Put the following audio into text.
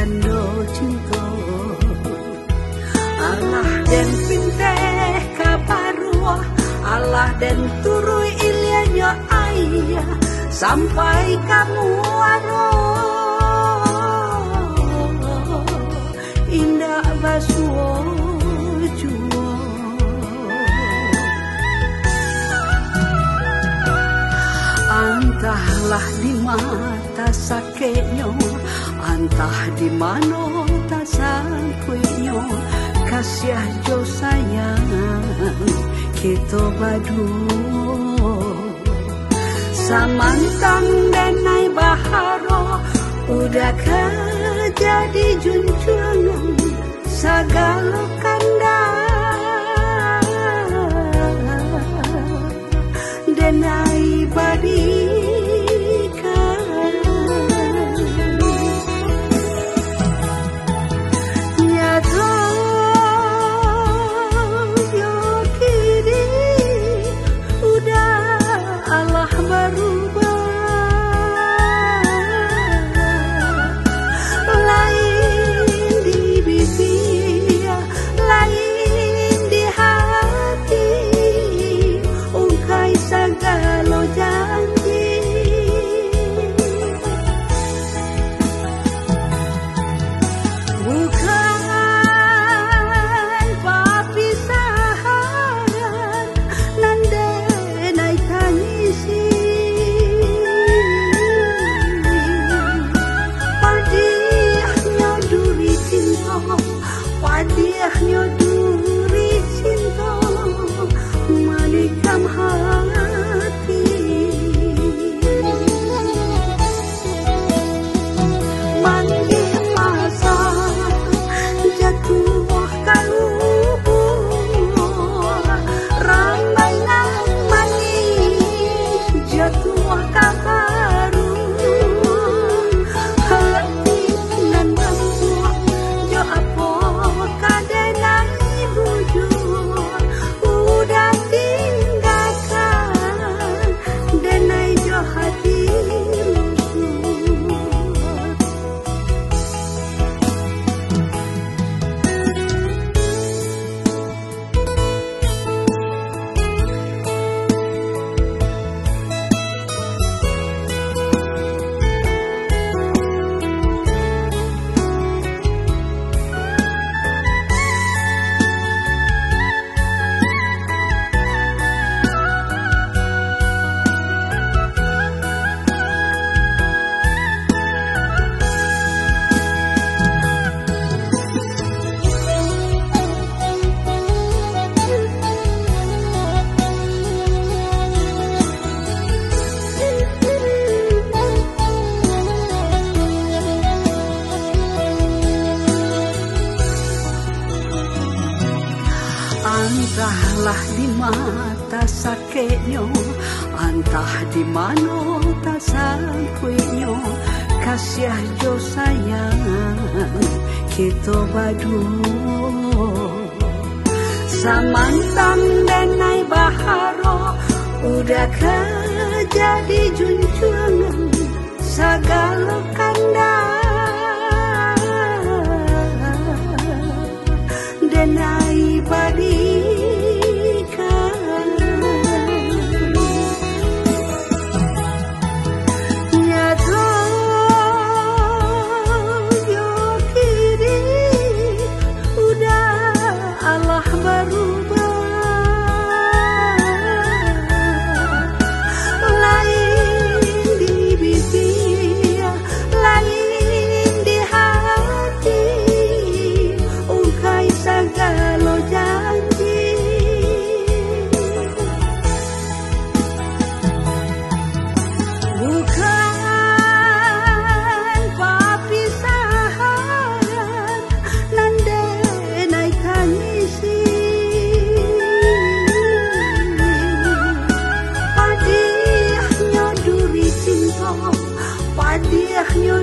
kando cinta Allah dan pinteh kabarua Allah dan turui ilianya ayah sampai kamu indah basuo juo entahlah di mata sakitnya entah di mana tak sangkuinya kasih jo sayang kita badu samantang dan naik baharo udah jadi junjungan segala kanda dan naik barikan nyata yo kiri udah Allah berubah lain di bibir lain di hati ungkai segala janji bukan perpisahan nande naik tangisi padihnya duri cinta padihnya duri cinta menikam hati mandi masa jatuh kalubu ramai manis jatuh kabaru hati nan basuh jo apo kadenai bujur udah tinggalkan denai jo hati entahlah di mata sakitnya entah di mana tak sangkuinya kasih jo sayang kita badu samantang dan naik baharo udah jadi junjungan segala kanda dan naik barikan nyata yo kiri udah Allah berubah lain di bibir lain di hati ungkai segala janji bukan perpisahan nande naik tangisi padihnya duri cinta padihnya